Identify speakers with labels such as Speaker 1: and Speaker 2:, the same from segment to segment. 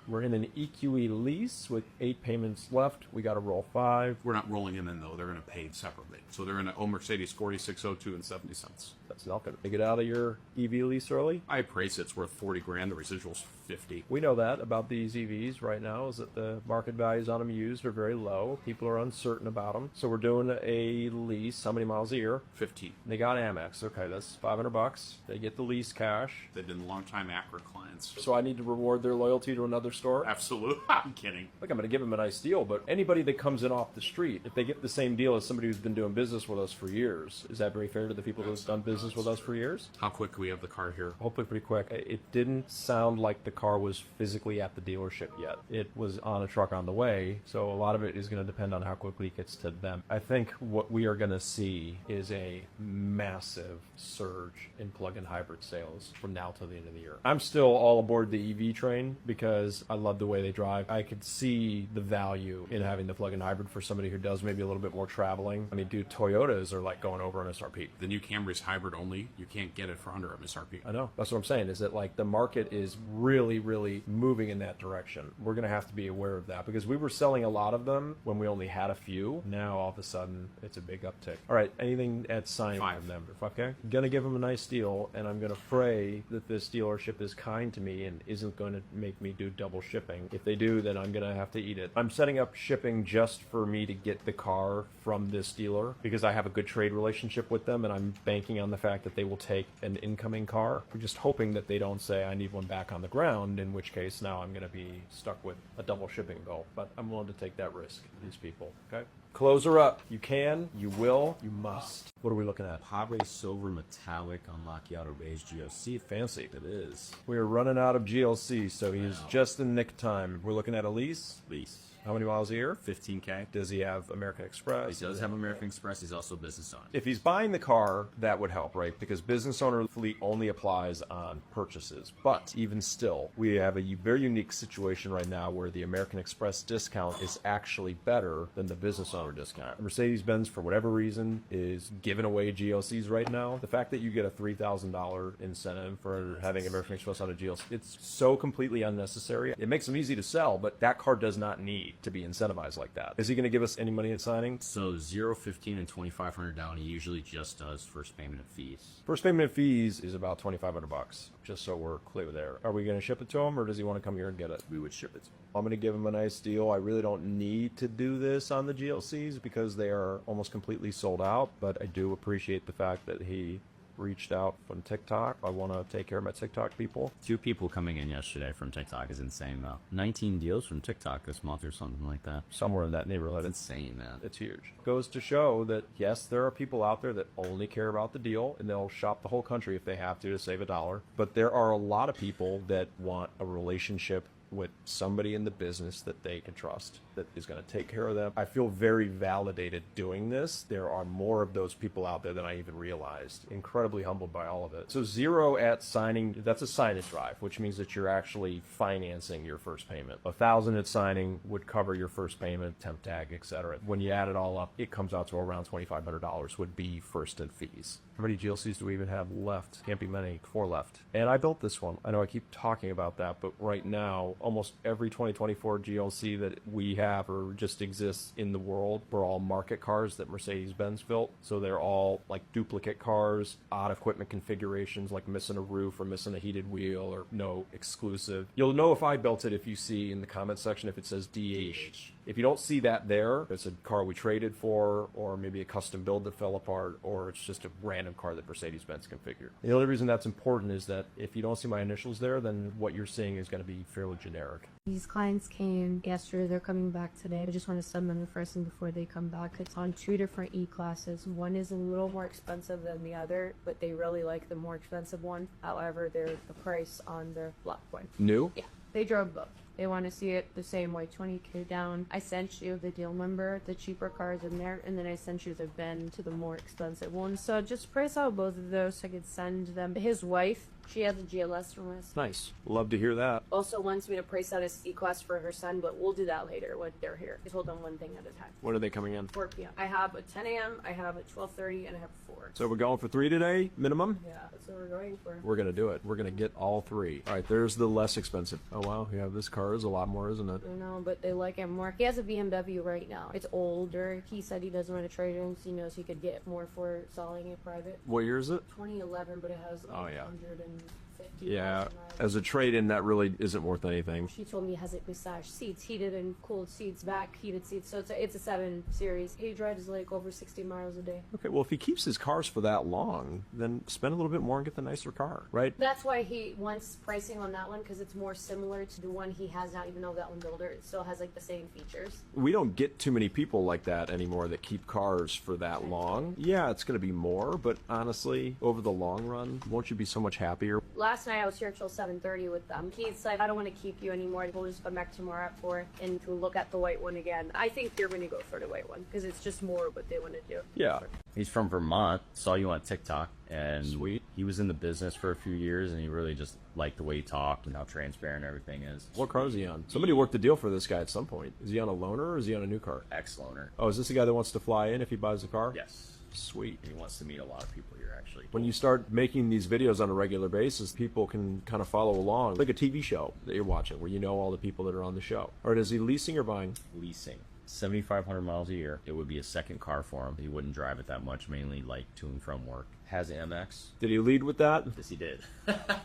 Speaker 1: We're in an EQE lease with 8 payments left. We got to roll 5.
Speaker 2: We're not rolling them in, though. They're going to pay separately. So they're in an old Mercedes 4602 and 70 cents.
Speaker 1: That's not going to get out of your EV lease early.
Speaker 2: I appraise it's worth 40 grand. The residual's 50.
Speaker 1: We know that about these EVs right now is that the market values on them used are very low. People are uncertain about them. So we're doing a lease. How many miles a year?
Speaker 2: 15.
Speaker 1: They got Amex. Okay, that's $500. They get the lease cash.
Speaker 2: They've been long-time Acura clients.
Speaker 1: So I need to reward their loyalty to another store?
Speaker 2: Absolutely. I'm kidding.
Speaker 1: Look, I'm going to give them a nice deal, but anybody that comes in off the street, if they get the same deal as somebody who's been doing business with us for years, is that very fair to the people who've done business with us for years?
Speaker 2: How quick can we have the car here?
Speaker 1: Hopefully pretty quick. It didn't sound like the car was physically at the dealership yet. It was on a truck on the way, so a lot of it is going to depend on how quickly it gets to them. I think what we are going to see is a massive surge in plug-in hybrid sales from now till the end of the year. I'm still all aboard the EV train because I love the way they drive. I could see the value in having the plug-in hybrid for somebody who does maybe a little bit more traveling. I mean, dude, Toyotas are like going over MSRP.
Speaker 2: The new Camry's hybrid only. You can't get it for under MSRP.
Speaker 1: I know. That's what I'm saying, is that like the market is really, really moving in that direction. We're going to have to be aware of that because we were selling a lot of them when we only had a few. Now, all of a sudden, it's a big uptick. All right, anything at sign from them? Okay. I'm going to give them a nice deal, and I'm going to pray that this dealership is kind to me and isn't going to make me do double shipping. If they do, then I'm going to have to eat it. I'm setting up shipping just for me to get the car from this dealer because I have a good trade relationship with them, and I'm banking on the fact that they will take an incoming car. We're just hoping that they don't say, I need one back on the ground, in which case now I'm going to be stuck with a double shipping bill. But I'm willing to take that risk, these people, okay? Close her up. You can, you will, you must. What are we looking at?
Speaker 3: Padre Silver Metallic on Macchiato Beige GLC.
Speaker 1: Fancy.
Speaker 3: It is.
Speaker 1: We are running out of GLC, so he's just in the nick of time. We're looking at a lease.
Speaker 3: Lease.
Speaker 1: How many miles a year?
Speaker 3: 15K.
Speaker 1: Does he have American Express?
Speaker 3: He does have American Express. He's also a business owner.
Speaker 1: If he's buying the car, that would help, right? Because business owner fleet only applies on purchases. But even still, we have a very unique situation right now where the American Express discount is actually better than the business owner discount. Mercedes-Benz, for whatever reason, is giving away GLCs right now. The fact that you get a $3,000 incentive for having American Express on a GLC, it's so completely unnecessary. It makes them easy to sell, but that car does not need to be incentivized like that. Is he going to give us any money at signing?
Speaker 3: So 0, 15, and 2,500 down. He usually just does first payment and fees.
Speaker 1: First payment and fees is about $2,500, just so we're clear there. Are we going to ship it to him, or does he want to come here and get it?
Speaker 3: We would ship it to him.
Speaker 1: I'm going to give him a nice deal. I really don't need to do this on the GLCs because they are almost completely sold out, but I do appreciate the fact that he reached out from TikTok. I want to take care of my TikTok people.
Speaker 3: 2 people coming in yesterday from TikTok is insane, though. 19 deals from TikTok this month or something like that.
Speaker 1: Somewhere in that neighborhood.
Speaker 3: That's insane, man.
Speaker 1: It's huge. Goes to show that, yes, there are people out there that only care about the deal, and they'll shop the whole country if they have to save $1. But there are a lot of people that want a relationship with somebody in the business that they can trust, that is going to take care of them. I feel very validated doing this. There are more of those people out there than I even realized. Incredibly humbled by all of it. So 0 at signing, that's a signage drive, which means that you're actually financing your first payment. 1,000 at signing would cover your first payment, temp tag, etc. When you add it all up, it comes out to around $2,500 would be first and fees. How many GLCs do we even have left? Can't be many. 4 left. And I built this one. I know I keep talking about that, but right now, almost every 2024 GLC that we have or just exists in the world were all market cars that Mercedes-Benz built. So they're all like duplicate cars, odd equipment configurations, like missing a roof or missing a heated wheel or no exclusive. You'll know if I built it if you see in the comment section if it says DH. If you don't see that there, it's a car we traded for, or maybe a custom build that fell apart, or it's just a random car that Mercedes-Benz configured. The only reason that's important is that if you don't see my initials there, then what you're seeing is going to be fairly generic.
Speaker 4: These clients came yesterday, they're coming back today. I just want to send them the first thing before they come back. It's on 2 different E-classes. One is a little more expensive than the other, but they really like the more expensive one. However, they're the price on their black one.
Speaker 1: New?
Speaker 4: Yeah, they drove both. They want to see it the same way, 20K down. I sent you the deal number, the cheaper cars in there, and then I sent you the VIN to the more expensive one. So just price out both of those so I could send them. His wife, she has a GLS from us.
Speaker 1: Nice. Love to hear that.
Speaker 4: also wants me to price out a C-Class for her son, but we'll do that later when they're here. I told them one thing at a time.
Speaker 1: When are they coming in?
Speaker 4: 4 p.m. I have a 10 a.m., I have a 12:30, and I have a 4.
Speaker 1: So we're going for 3 today, minimum?
Speaker 4: Yeah, that's what we're going for.
Speaker 1: We're going to do it. We're going to get all 3. All right, there's the less expensive. Oh, wow. Yeah, this car is a lot more, isn't it?
Speaker 4: I know, but they like it more. He has a BMW right now. It's older. He said he doesn't want to trade it in, so he knows he could get more for selling it private.
Speaker 1: What year is it?
Speaker 4: 2011, but it has like
Speaker 1: Oh, yeah.
Speaker 4: 150.
Speaker 1: Yeah, as a trade-in, that really isn't worth anything.
Speaker 4: She told me it has like massage seats, heated and cooled seats, back heated seats. So it's a 7 Series. He drives like over 60 miles a day.
Speaker 1: Okay, well, if he keeps his cars for that long, then spend a little bit more and get the nicer car, right?
Speaker 4: That's why he wants pricing on that one, because it's more similar to the one he has now, even though that one's older. It still has like the same features.
Speaker 1: We don't get too many people like that anymore that keep cars for that long. Yeah, it's going to be more, but honestly, over the long run, won't you be so much happier?
Speaker 4: Last night I was here till 7:30 with them. He's like, I don't want to keep you anymore. We'll just come back tomorrow at 4 and to look at the white one again. I think they're going to go for the white one because it's just more what they want to do.
Speaker 1: Yeah.
Speaker 3: He's from Vermont, saw you on TikTok, and
Speaker 1: Sweet.
Speaker 3: he was in the business for a few years, and he really just liked the way he talked and how transparent everything is.
Speaker 1: What car is he on? Somebody worked the deal for this guy at some point. Is he on a loaner or is he on a new car?
Speaker 3: Ex-loaner.
Speaker 1: Oh, is this the guy that wants to fly in if he buys the car?
Speaker 3: Yes.
Speaker 1: Sweet.
Speaker 3: He wants to meet a lot of people here, actually.
Speaker 1: When you start making these videos on a regular basis, people can kind of follow along, like a TV show that you're watching where you know all the people that are on the show. Or is he leasing or buying?
Speaker 3: Leasing. 7,500 miles a year. It would be a second car for him. He wouldn't drive it that much, mainly like to and from work. Has an MX.
Speaker 1: Did he lead with that?
Speaker 3: Yes, he did.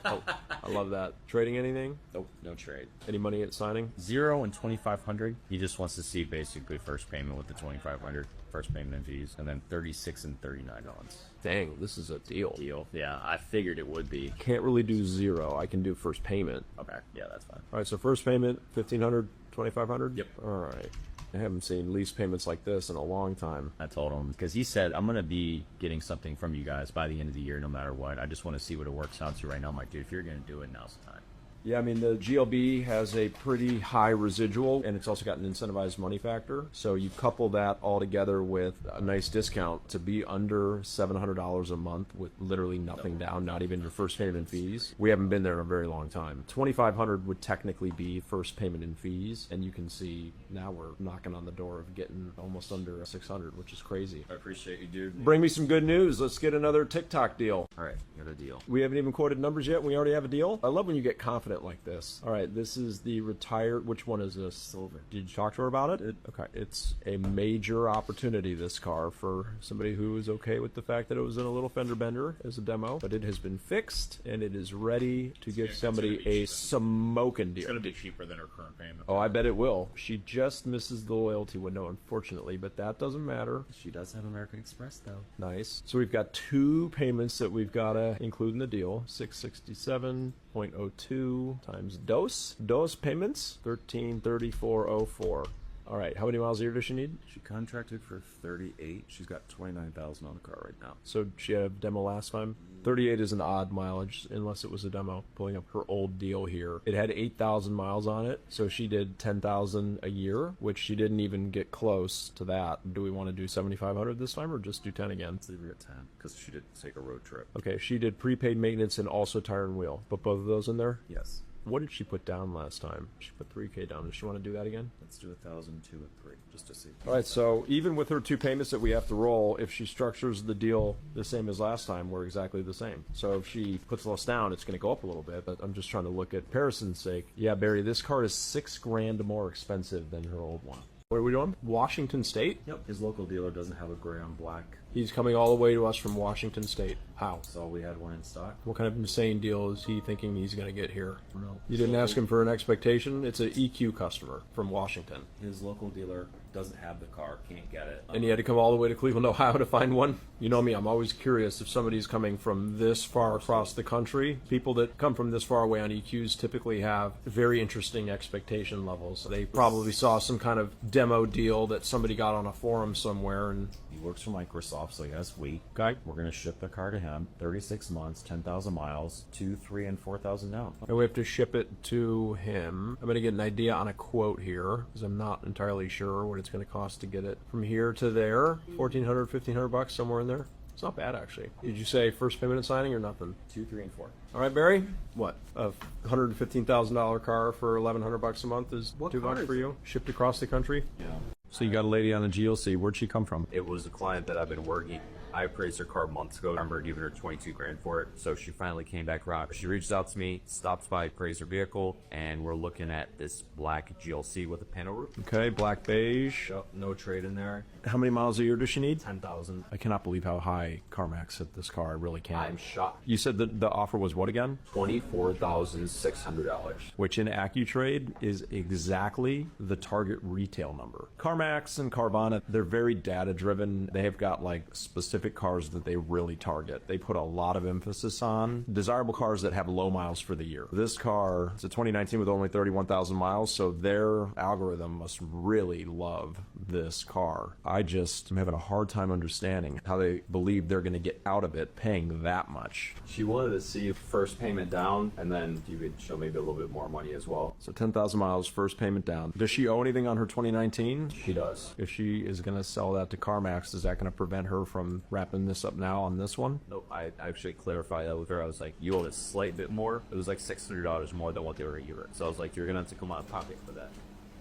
Speaker 1: Oh, I love that. Trading anything?
Speaker 3: Nope, no trade.
Speaker 1: Any money at signing?
Speaker 3: 0 and 2,500. He just wants to see basically first payment with the 2,500, first payment and fees, and then 36 and 39 months.
Speaker 1: Dang, this is a deal.
Speaker 3: Deal. Yeah, I figured it would be.
Speaker 1: Can't really do 0. I can do first payment.
Speaker 3: Okay, yeah, that's fine.
Speaker 1: All right, so first payment, 1,500, 2,500?
Speaker 3: Yep.
Speaker 1: All right. I haven't seen lease payments like this in a long time.
Speaker 3: I told him, because he said, I'm going to be getting something from you guys by the end of the year, no matter what. I just want to see what it works out to right now. I'm like, dude, if you're going to do it, now's the time.
Speaker 1: Yeah, I mean, the GLB has a pretty high residual, and it's also got an incentivized money factor. So you couple that all together with a nice discount to be under $700 a month with literally nothing down, not even your first payment and fees. We haven't been there in a very long time. $2,500 would technically be first payment and fees, and you can see now we're knocking on the door of getting almost under $600, which is crazy.
Speaker 3: I appreciate you, dude.
Speaker 1: Bring me some good news. Let's get another TikTok deal.
Speaker 3: All right, got a deal.
Speaker 1: We haven't even quoted numbers yet. We already have a deal. I love when you get confident like this. All right, this is the retired. Which one is this? Silver. Did you talk to her about it? Okay, it's a major opportunity, this car, for somebody who is okay with the fact that it was in a little fender bender as a demo, but it has been fixed and it is ready to give somebody a smoking
Speaker 2: It's
Speaker 1: deal.
Speaker 2: going to be cheaper than her current payment.
Speaker 1: Oh, I bet it will. She just misses the loyalty window, unfortunately, but that doesn't matter.
Speaker 3: She does have American Express, though.
Speaker 1: Nice. So we've got 2 payments that we've got to include in the deal. 667.02 times dose payments 1334.04. All right, how many miles a year does she need?
Speaker 5: She contracted for 38. She's got 29,000 on the car right now.
Speaker 1: So she had a demo last time. 38 is an odd mileage unless it was a demo. Pulling up her old deal here. It had 8,000 miles on it, so she did 10,000 a year, which she didn't even get close to that. Do we want to do 7,500 this time or just do 10 again?
Speaker 5: Let's leave her at 10 because she did take a road trip.
Speaker 1: Okay, she did prepaid maintenance and also tire and wheel. Put both of those in there?
Speaker 5: Yes.
Speaker 1: What did she put down last time? She put 3K down. Does she want to do that again?
Speaker 5: Let's do 1,000, 2, and 3 just to see.
Speaker 1: All right, so even with her 2 payments that we have to roll, if she structures the deal the same as last time, we're exactly the same. So if she puts less down, it's going to go up a little bit, but I'm just trying to look at comparison's sake. Yeah, Barry, this car is $6,000 more expensive than her old one. What are we doing? Washington State?
Speaker 5: Yep. His local dealer doesn't have a gray on black.
Speaker 1: He's coming all the way to us from Washington State. How?
Speaker 5: So we had one in stock.
Speaker 1: What kind of insane deal is he thinking he's going to get here?
Speaker 5: No.
Speaker 1: You didn't ask him for an expectation? It's an EQ customer from Washington.
Speaker 5: His local dealer doesn't have the car, can't get it.
Speaker 1: And he had to come all the way to Cleveland, Ohio to find one? You know me, I'm always curious if somebody's coming from this far across the country. People that come from this far away on EQs typically have very interesting expectation levels. They probably saw some kind of demo deal that somebody got on a forum somewhere and...
Speaker 3: He works for Microsoft, so he has weight.
Speaker 1: Okay.
Speaker 3: We're going to ship the car to him. 36 months, 10,000 miles, 2, 3, and 4,000 down.
Speaker 1: And we have to ship it to him. I'm going to get an idea on a quote here because I'm not entirely sure what it's going to cost to get it from here to there. $1,400, $1,500 somewhere in there. It's not bad, actually. Did you say first payment and signing or nothing?
Speaker 3: 2, 3, and 4.
Speaker 1: All right, Barry. What? A $115,000 car for $1,100 a month is
Speaker 5: What
Speaker 1: $2
Speaker 5: car is
Speaker 1: for
Speaker 5: it?
Speaker 1: you? Shipped across the country?
Speaker 3: Yeah.
Speaker 1: So you got a lady on a GLC. Where'd she come from?
Speaker 3: It was a client that I've been working. I appraised her car months ago. I remember giving her 22 grand for it. So she finally came back around. She reached out to me, stopped by, appraised her vehicle, and we're looking at this black GLC with a panel roof.
Speaker 1: Okay, black beige.
Speaker 3: No trade in there.
Speaker 1: How many miles a year does she need?
Speaker 3: 10,000.
Speaker 1: I cannot believe how high CarMax hit this car. I really can't.
Speaker 3: I'm shocked.
Speaker 1: You said that the offer was what again?
Speaker 3: $24,600.
Speaker 1: Which in AccuTrade is exactly the target retail number. CarMax and Carvana, they're very data driven. They have got like specific cars that they really target. They put a lot of emphasis on desirable cars that have low miles for the year. This car is a 2019 with only 31,000 miles, so their algorithm must really love this car. I just am having a hard time understanding how they believe they're going to get out of it paying that much.
Speaker 3: She wanted to see first payment down, and then you could show maybe a little bit more money as well.
Speaker 1: So 10,000 miles, first payment down. Does she owe anything on her 2019?
Speaker 3: She does.
Speaker 1: If she is going to sell that to CarMax, is that going to prevent her from wrapping this up now on this one?
Speaker 3: Nope, I actually clarified that with her. I was like, you owe a slight bit more. It was like $600 more than what they were a year. So I was like, you're going to have to come out of pocket for that.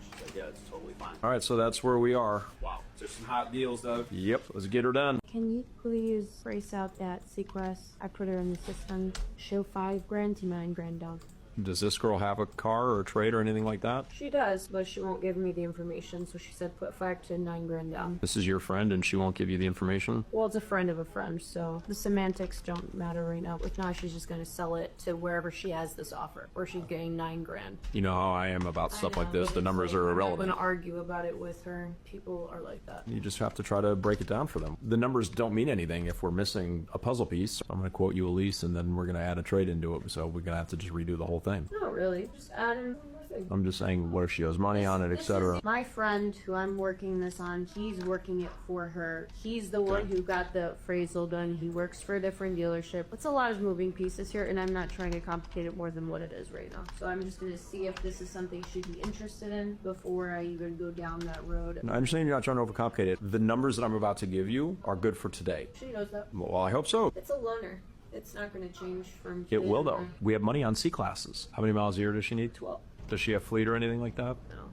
Speaker 3: She's like, yeah, it's totally fine.
Speaker 1: All right, so that's where we are.
Speaker 3: Wow, there's some hot deals, though.
Speaker 1: Yep, let's get her done.
Speaker 4: Can you please price out that Sequest? I put her in the system. Show 5 grand to 9 grand down.
Speaker 1: Does this girl have a car or a trade or anything like that?
Speaker 4: She does, but she won't give me the information, so she said put 5 to 9 grand down.
Speaker 1: This is your friend and she won't give you the information?
Speaker 4: Well, it's a friend of a friend, so the semantics don't matter right now. If not, she's just gonna sell it to wherever she has this offer, or she's getting 9 grand.
Speaker 1: You know how I am about stuff like this.
Speaker 4: but
Speaker 1: The
Speaker 4: it's
Speaker 1: numbers
Speaker 4: like,
Speaker 1: are
Speaker 4: I'm
Speaker 1: irrelevant.
Speaker 4: not gonna argue about it with her. People are like that.
Speaker 1: You just have to try to break it down for them. The numbers don't mean anything if we're missing a puzzle piece. I'm going to quote you a lease and then we're going to add a trade into it, so we're going to have to just redo the whole thing.
Speaker 4: Not really. Just add in one more thing.
Speaker 1: I'm just saying, what if she owes money on it,
Speaker 4: This
Speaker 1: etc.
Speaker 4: is my friend who I'm working this on. He's working it for her. He's the one who got the appraisal done. He works for a different dealership. It's a lot of moving pieces here, and I'm not trying to complicate it more than what it is right now. So I'm just going to see if this is something she'd be interested in before I even go down that road.
Speaker 1: I understand you're not trying to overcomplicate it. The numbers that I'm about to give you are good for today.
Speaker 4: She knows that.
Speaker 1: Well, I hope so.
Speaker 4: It's a loaner. It's not going to change from
Speaker 1: It will,
Speaker 4: today to
Speaker 1: though. We have money on C-classes. How many miles a year does she need?
Speaker 4: 12.
Speaker 1: Does she have fleet or anything like that?
Speaker 4: No.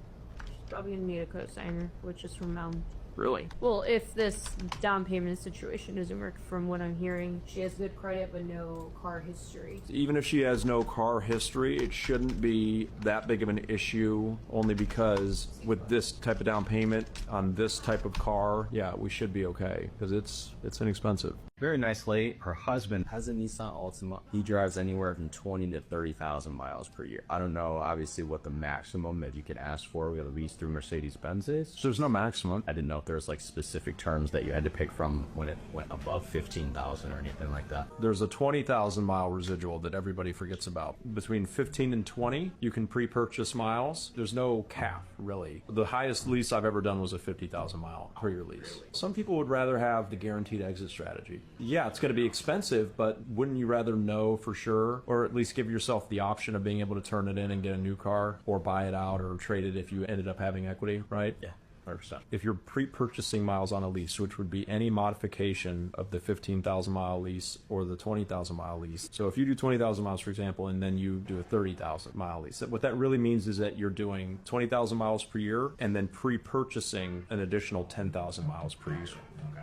Speaker 4: She's probably going to need a cosigner, which is from Mountain.
Speaker 1: Really?
Speaker 4: Well, if this down payment situation doesn't work, from what I'm hearing, she has good credit but no car history.
Speaker 1: Even if she has no car history, it shouldn't be that big of an issue, only because with this type of down payment on this type of car, yeah, we should be okay, because it's inexpensive.
Speaker 3: Very nice lady. Her husband has a Nissan Altima. He drives anywhere from 20 to 30,000 miles per year. I don't know, obviously, what the maximum that you can ask for with a lease through Mercedes-Benz is.
Speaker 1: So there's no maximum.
Speaker 3: I didn't know if there was like specific terms that you had to pick from when it went above 15,000 or anything like that.
Speaker 1: There's a 20,000 mile residual that everybody forgets about. Between 15 and 20, you can pre-purchase miles. There's no cap, really. The highest lease I've ever done was a 50,000 mile per year lease. Some people would rather have the guaranteed exit strategy. Yeah, it's going to be expensive, but wouldn't you rather know for sure, or at least give yourself the option of being able to turn it in and get a new car, or buy it out or trade it if you ended up having equity, right?
Speaker 3: Yeah. 100%.
Speaker 1: If you're pre-purchasing miles on a lease, which would be any modification of the 15,000 mile lease or the 20,000 mile lease. So if you do 20,000 miles, for example, and then you do a 30,000 mile lease, what that really means is that you're doing 20,000 miles per year and then pre-purchasing an additional 10,000 miles per year.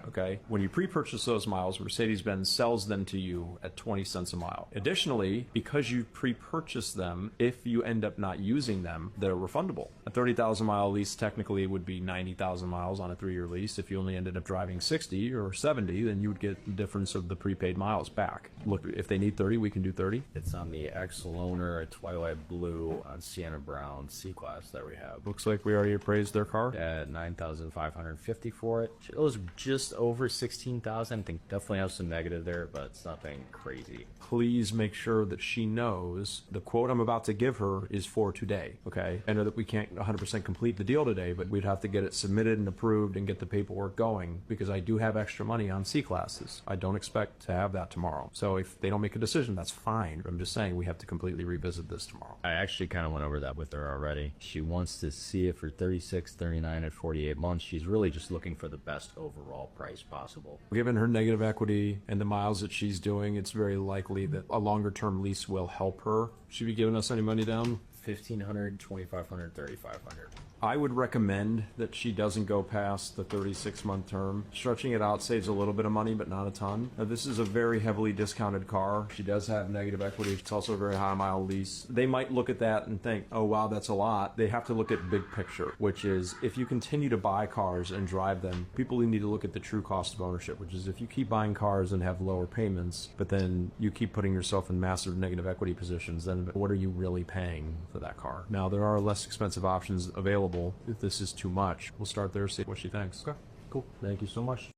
Speaker 1: Okay? When you pre-purchase those miles, Mercedes-Benz sells them to you at 20 cents a mile. Additionally, because you pre-purchase them, if you end up not using them, they're refundable. A 30,000 mile lease technically would be 90,000 miles on a 3-year lease. If you only ended up driving 60 or 70, then you would get the difference of the prepaid miles back. Look, if they need 30, we can do 30.
Speaker 3: It's on the X-Loaner, a Twilight Blue, on Sienna Brown C-Class that we have.
Speaker 1: Looks like we already appraised their car.
Speaker 3: At $9,550 for it. It was just over 16,000. I think definitely have some negative there, but it's nothing crazy.
Speaker 1: Please make sure that she knows the quote I'm about to give her is for today, okay? I know that we can't 100% complete the deal today, but we'd have to get it submitted and approved and get the paperwork going, because I do have extra money on C-Classes. I don't expect to have that tomorrow. So if they don't make a decision, that's fine. I'm just saying we have to completely revisit this tomorrow.
Speaker 3: I actually kind of went over that with her already. She wants to see it for 36, 39, and 48 months. She's really just looking for the best overall.
Speaker 6: overall price possible.
Speaker 1: Given her negative equity and the miles that she's doing, it's very likely that a longer term lease will help her. Should be giving us any money down?
Speaker 6: 1,500, 2,500, 3,500.
Speaker 1: I would recommend that she doesn't go past the 36-month term. Stretching it out saves a little bit of money, but not a ton. Now, this is a very heavily discounted car. She does have negative equity. It's also a very high mile lease. They might look at that and think, oh, wow, that's a lot. They have to look at big picture, which is if you continue to buy cars and drive them, people need to look at the true cost of ownership, which is if you keep buying cars and have lower payments, but then you keep putting yourself in massive negative equity positions, then what are you really paying for that car? Now, there are less expensive options available. If this is too much, we'll start there, see what she thinks.
Speaker 6: Okay, cool. Thank you so much.